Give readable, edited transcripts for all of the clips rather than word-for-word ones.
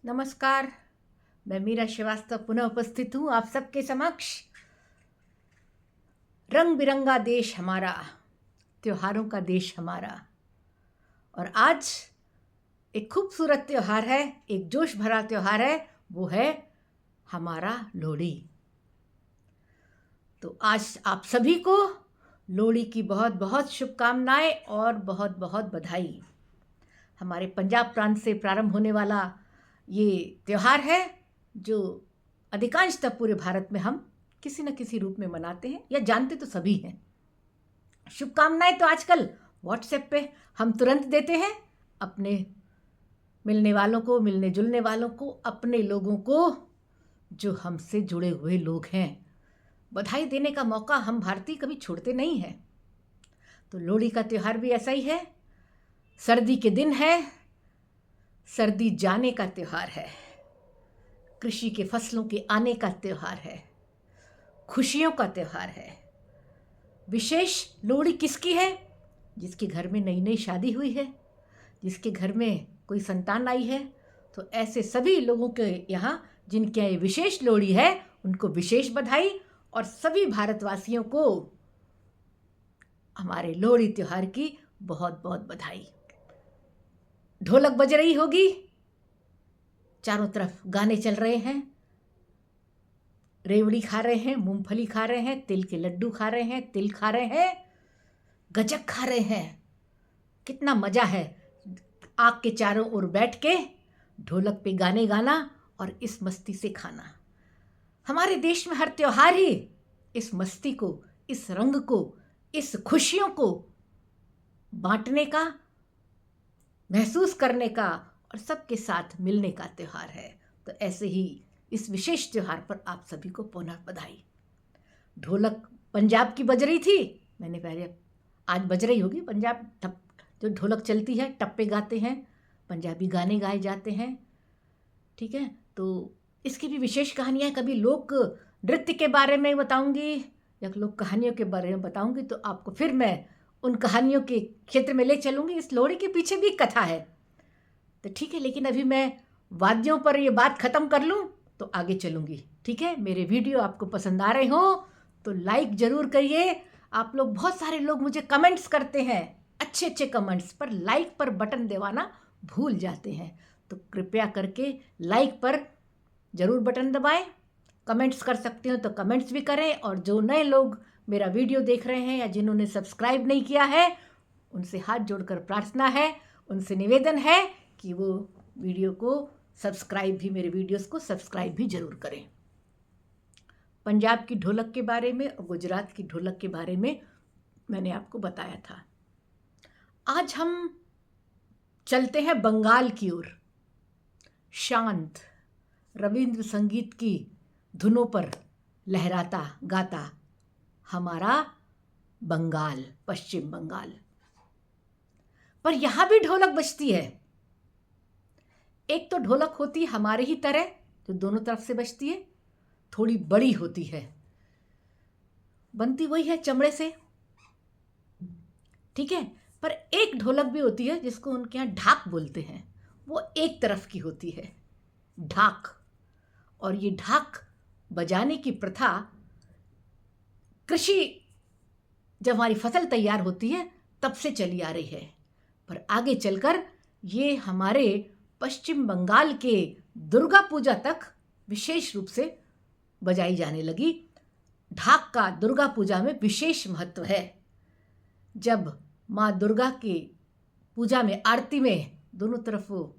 नमस्कार। मैं मीरा श्रीवास्तव पुनः उपस्थित हूँ आप सबके समक्ष। रंग बिरंगा देश हमारा, त्योहारों का देश हमारा। और आज एक खूबसूरत त्यौहार है, एक जोश भरा त्यौहार है, वो है हमारा लोहड़ी। तो आज आप सभी को लोहड़ी की बहुत बहुत शुभकामनाएं और बहुत बहुत बधाई। हमारे पंजाब प्रांत से प्रारंभ होने वाला ये त्यौहार है जो अधिकांशतः पूरे भारत में हम किसी न किसी रूप में मनाते हैं या जानते तो सभी हैं। शुभकामनाएं तो आजकल व्हाट्सएप पे हम तुरंत देते हैं अपने मिलने वालों को, मिलने जुलने वालों को, अपने लोगों को जो हमसे जुड़े हुए लोग हैं। बधाई देने का मौका हम भारतीय कभी छोड़ते नहीं हैं। तो लोहड़ी का त्यौहार भी ऐसा ही है। सर्दी के दिन है, सर्दी जाने का त्यौहार है, कृषि के फसलों के आने का त्यौहार है, खुशियों का त्यौहार है। विशेष लोहड़ी किसकी है? जिसके घर में नई नई शादी हुई है, जिसके घर में कोई संतान आई है। तो ऐसे सभी लोगों के यहाँ जिनके यहाँ ये विशेष लोहड़ी है, उनको विशेष बधाई। और सभी भारतवासियों को हमारे लोहड़ी त्यौहार की बहुत बहुत बधाई। ढोलक बज रही होगी, चारों तरफ गाने चल रहे हैं, रेवड़ी खा रहे हैं, मूंगफली खा रहे हैं, तिल के लड्डू खा रहे हैं, तिल खा रहे हैं, गजक खा रहे हैं। कितना मज़ा है आग के चारों ओर बैठ के ढोलक पे गाने गाना और इस मस्ती से खाना। हमारे देश में हर त्यौहार ही इस मस्ती को, इस रंग को, इस खुशियों को बांटने का, महसूस करने का और सबके साथ मिलने का त्यौहार है। तो ऐसे ही इस विशेष त्यौहार पर आप सभी को पुनः बधाई। ढोलक पंजाब की बज रही थी, मैंने पहले आज बज रही होगी। पंजाब जो ढोलक चलती है, टप्पे गाते हैं, पंजाबी गाने गाए जाते हैं। ठीक है, तो इसकी भी विशेष कहानियाँ, कभी लोक नृत्य के बारे में बताऊंगी या लोक कहानियों के बारे में बताऊंगी, तो आपको फिर मैं उन कहानियों के क्षेत्र में ले चलूँगी। इस लोहड़ी के पीछे भी कथा है, तो ठीक है। लेकिन अभी मैं वाद्यों पर ये बात ख़त्म कर लूँ तो आगे चलूँगी। ठीक है, मेरे वीडियो आपको पसंद आ रहे हो तो लाइक ज़रूर करिए। आप लोग, बहुत सारे लोग मुझे कमेंट्स करते हैं, अच्छे अच्छे कमेंट्स, पर लाइक पर बटन दबाना भूल जाते हैं। तो कृपया करके लाइक पर ज़रूर बटन दबाएं। कमेंट्स कर सकते हो तो कमेंट्स भी करें। और जो नए लोग मेरा वीडियो देख रहे हैं या जिन्होंने सब्सक्राइब नहीं किया है, उनसे हाथ जोड़कर प्रार्थना है, उनसे निवेदन है कि वो वीडियो को सब्सक्राइब भी, मेरे वीडियोस को सब्सक्राइब भी ज़रूर करें। पंजाब की ढोलक के बारे में और गुजरात की ढोलक के बारे में मैंने आपको बताया था। आज हम चलते हैं बंगाल की ओर। शांत रविंद्र संगीत की धुनों पर लहराता गाता हमारा बंगाल, पश्चिम बंगाल। पर यहाँ भी ढोलक बजती है। एक तो ढोलक होती है हमारे ही तरह, जो दोनों तरफ से बजती है, थोड़ी बड़ी होती है, बनती वही है चमड़े से। ठीक है, पर एक ढोलक भी होती है जिसको उनके यहाँ ढाक बोलते हैं, वो एक तरफ की होती है, ढाक। और ये ढाक बजाने की प्रथा कृषि, जब हमारी फसल तैयार होती है तब से चली आ रही है, पर आगे चलकर ये हमारे पश्चिम बंगाल के दुर्गा पूजा तक विशेष रूप से बजाई जाने लगी। ढाक का दुर्गा पूजा में विशेष महत्व है। जब माँ दुर्गा की पूजा में, आरती में, दोनों तरफ वो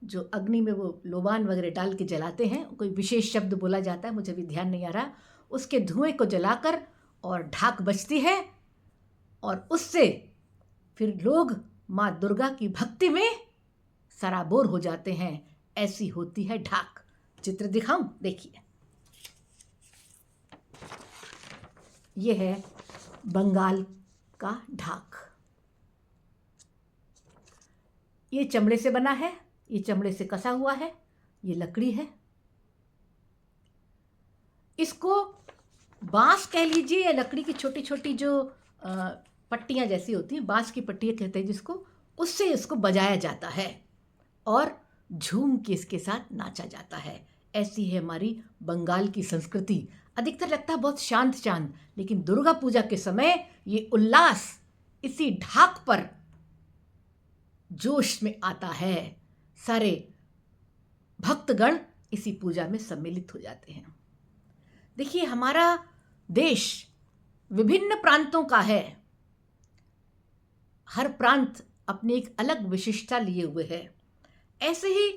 जो अग्नि में वो लोबान वगैरह डाल के जलाते हैं, कोई विशेष शब्द बोला जाता है, मुझे भी ध्यान नहीं आ रहा, उसके धुएं को जलाकर और ढाक बजती है। और उससे फिर लोग माँ दुर्गा की भक्ति में सराबोर हो जाते हैं। ऐसी होती है ढाक। चित्र दिखाऊं, देखिए। ये है बंगाल का ढाक। ये चमड़े से बना है, ये चमड़े से कसा हुआ है, ये लकड़ी है। इसको बांस कह लीजिए या लकड़ी की छोटी छोटी जो पट्टियाँ जैसी होती हैं, बांस की पट्टियाँ कहते हैं जिसको, उससे इसको बजाया जाता है। और झूम के इसके साथ नाचा जाता है। ऐसी है हमारी बंगाल की संस्कृति। अधिकतर लगता है बहुत शांत शांत, लेकिन दुर्गा पूजा के समय ये उल्लास इसी ढाक पर जोश में आता है। सारे भक्तगण इसी पूजा में सम्मिलित हो जाते हैं। देखिए, हमारा देश विभिन्न प्रांतों का है। हर प्रांत अपनी एक अलग विशिष्टता लिए हुए है। ऐसे ही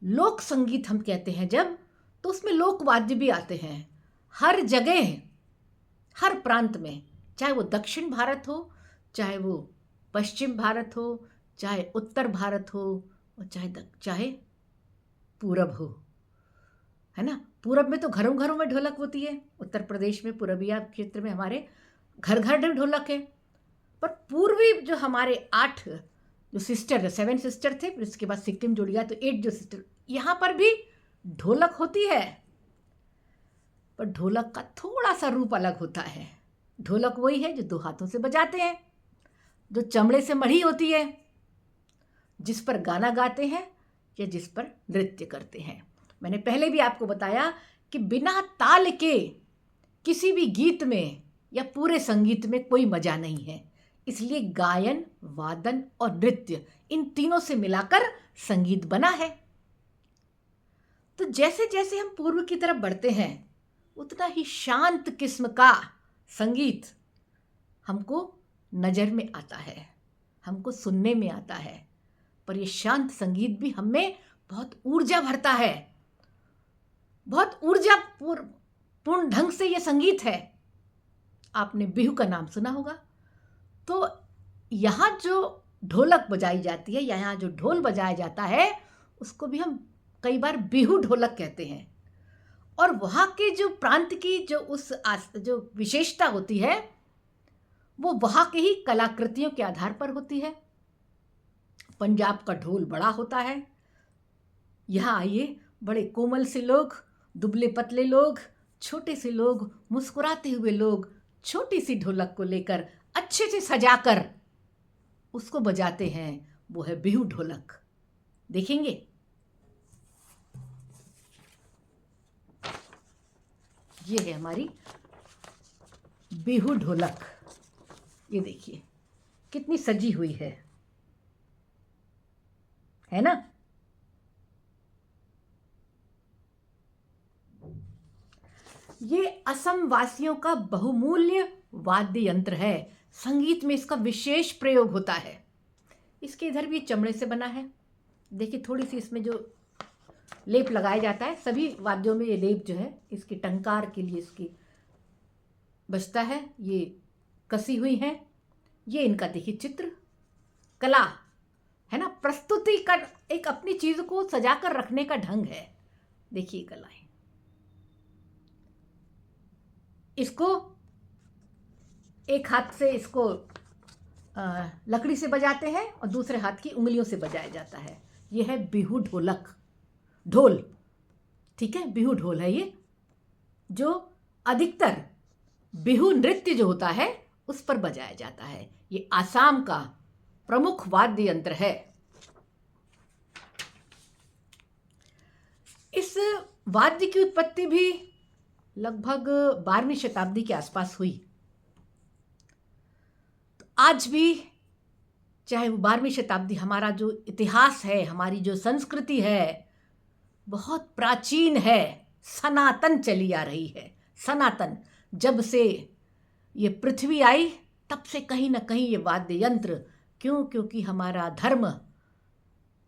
लोक संगीत हम कहते हैं जब, तो उसमें लोक वाद्य भी आते हैं। हर जगह, हर प्रांत में, चाहे वो दक्षिण भारत हो, चाहे वो पश्चिम भारत हो, चाहे उत्तर भारत हो, और चाहे पूरब हो, है ना। पूरब में तो घरों घरों में ढोलक होती है। उत्तर प्रदेश में पूरबिया क्षेत्र में हमारे घर घर ढोलक है। पर पूर्वी जो हमारे 8 जो सिस्टर, 7 सिस्टर थे, फिर उसके बाद सिक्किम जुड़ गया तो 8 जो सिस्टर, यहाँ पर भी ढोलक होती है। पर ढोलक का थोड़ा सा रूप अलग होता है। ढोलक वही है जो 2 हाथों से बजाते हैं, जो चमड़े से मढ़ी होती है, जिस पर गाना गाते हैं या जिस पर नृत्य करते हैं। मैंने पहले भी आपको बताया कि बिना ताल के किसी भी गीत में या पूरे संगीत में कोई मजा नहीं है। इसलिए गायन, वादन और नृत्य, इन तीनों से मिलाकर संगीत बना है। तो जैसे जैसे हम पूर्व की तरफ बढ़ते हैं, उतना ही शांत किस्म का संगीत हमको नज़र में आता है, हमको सुनने में आता है। पर ये शांत संगीत भी हमें बहुत ऊर्जा भरता है। बहुत ऊर्जा पूर्ण ढंग से ये संगीत है। आपने बिहू का नाम सुना होगा। तो यहाँ जो ढोलक बजाई जाती है, यहाँ जो ढोल बजाया जाता है, उसको भी हम कई बार बिहू ढोलक कहते हैं। और वहाँ के जो प्रांत की जो विशेषता होती है, वो वहाँ के ही कलाकृतियों के आधार पर होती है। पंजाब का ढोल बड़ा होता है। यहाँ आइए, बड़े कोमल से लोग, दुबले पतले लोग, छोटे से लोग, मुस्कुराते हुए लोग छोटी सी ढोलक को लेकर अच्छे से सजाकर उसको बजाते हैं। वो है बिहू ढोलक। देखेंगे? ये है हमारी बिहू ढोलक। ये देखिए कितनी सजी हुई है ना। ये असम वासियों का बहुमूल्य वाद्य यंत्र है। संगीत में इसका विशेष प्रयोग होता है। इसके इधर भी चमड़े से बना है। देखिए, थोड़ी सी इसमें जो लेप लगाया जाता है, सभी वाद्यों में ये लेप जो है इसकी टंकार के लिए इसकी बचता है। ये कसी हुई है। ये इनका देखिए चित्र कला है ना, प्रस्तुति का एक अपनी चीज को सजाकर रखने का ढंग है। देखिए कलाएं, इसको एक हाथ से इसको लकड़ी से बजाते हैं और दूसरे हाथ की उंगलियों से बजाया जाता है। यह है बिहू ढोलक, ढोल, ठीक है, बिहू ढोल है ये, जो अधिकतर बिहू नृत्य जो होता है उस पर बजाया जाता है। ये आसाम का प्रमुख वाद्य यंत्र है। इस वाद्य की उत्पत्ति भी लगभग 12वीं शताब्दी के आसपास हुई। तो आज भी चाहे वो 12वीं शताब्दी, हमारा जो इतिहास है, हमारी जो संस्कृति है, बहुत प्राचीन है, सनातन चली आ रही है। सनातन, जब से ये पृथ्वी आई तब से कहीं ना कहीं ये वाद्य यंत्र, क्योंकि हमारा धर्म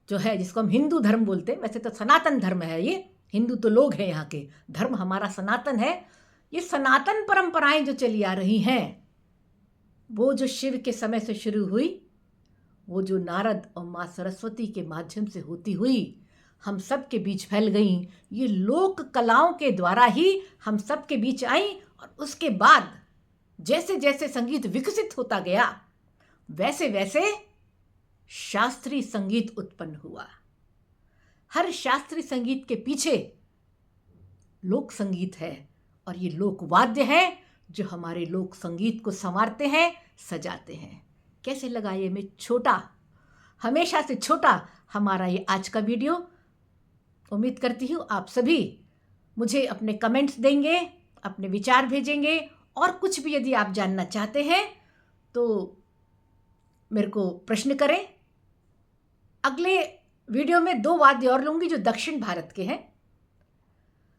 जो है, जिसको हम हिंदू धर्म बोलते हैं, वैसे तो सनातन धर्म है ये, हिंदू तो लोग हैं यहाँ के, धर्म हमारा सनातन है। ये सनातन परंपराएं जो चली आ रही हैं, वो जो शिव के समय से शुरू हुई, वो जो नारद और माँ सरस्वती के माध्यम से होती हुई हम सब के बीच फैल गई, ये लोक कलाओं के द्वारा ही हम सब के बीच आई। और उसके बाद जैसे जैसे संगीत विकसित होता गया, वैसे वैसे शास्त्रीय संगीत उत्पन्न हुआ। हर शास्त्रीय संगीत के पीछे लोक संगीत है, और ये लोक वाद्य है जो हमारे लोक संगीत को संवारते हैं, सजाते हैं। कैसे लगा ये में छोटा, हमेशा से छोटा हमारा ये आज का वीडियो। उम्मीद करती हूँ आप सभी मुझे अपने कमेंट्स देंगे, अपने विचार भेजेंगे, और कुछ भी यदि आप जानना चाहते हैं तो मेरे को प्रश्न करें। अगले वीडियो में 2 वाद्य और लूँगी जो दक्षिण भारत के हैं।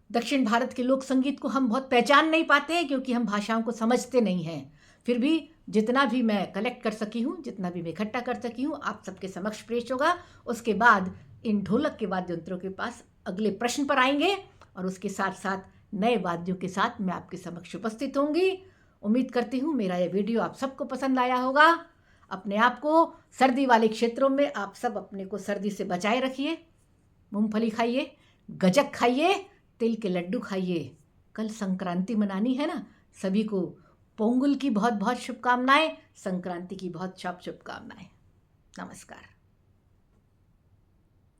दक्षिण भारत के लोक संगीत को हम बहुत पहचान नहीं पाते हैं क्योंकि हम भाषाओं को समझते नहीं हैं। फिर भी जितना भी मैं कलेक्ट कर सकी हूँ, जितना भी मैं इकट्ठा कर सकी हूँ, आप सबके समक्ष पेश होगा। उसके बाद इन ढोलक के वाद्य यंत्रों के पास अगले प्रश्न पर आएंगे और उसके साथ साथ नए वाद्यों के साथ मैं आपके समक्ष उपस्थित होंगी। उम्मीद करती हूँ मेरा ये वीडियो आप सबको पसंद आया होगा। अपने आप को सर्दी वाले क्षेत्रों में आप सब अपने को सर्दी से बचाए रखिए। मूंगफली खाइए, गजक खाइए, तिल के लड्डू खाइए। कल संक्रांति मनानी है ना, सभी को पोंगल की बहुत बहुत शुभकामनाएं, संक्रांति की बहुत शुभकामनाएं। नमस्कार।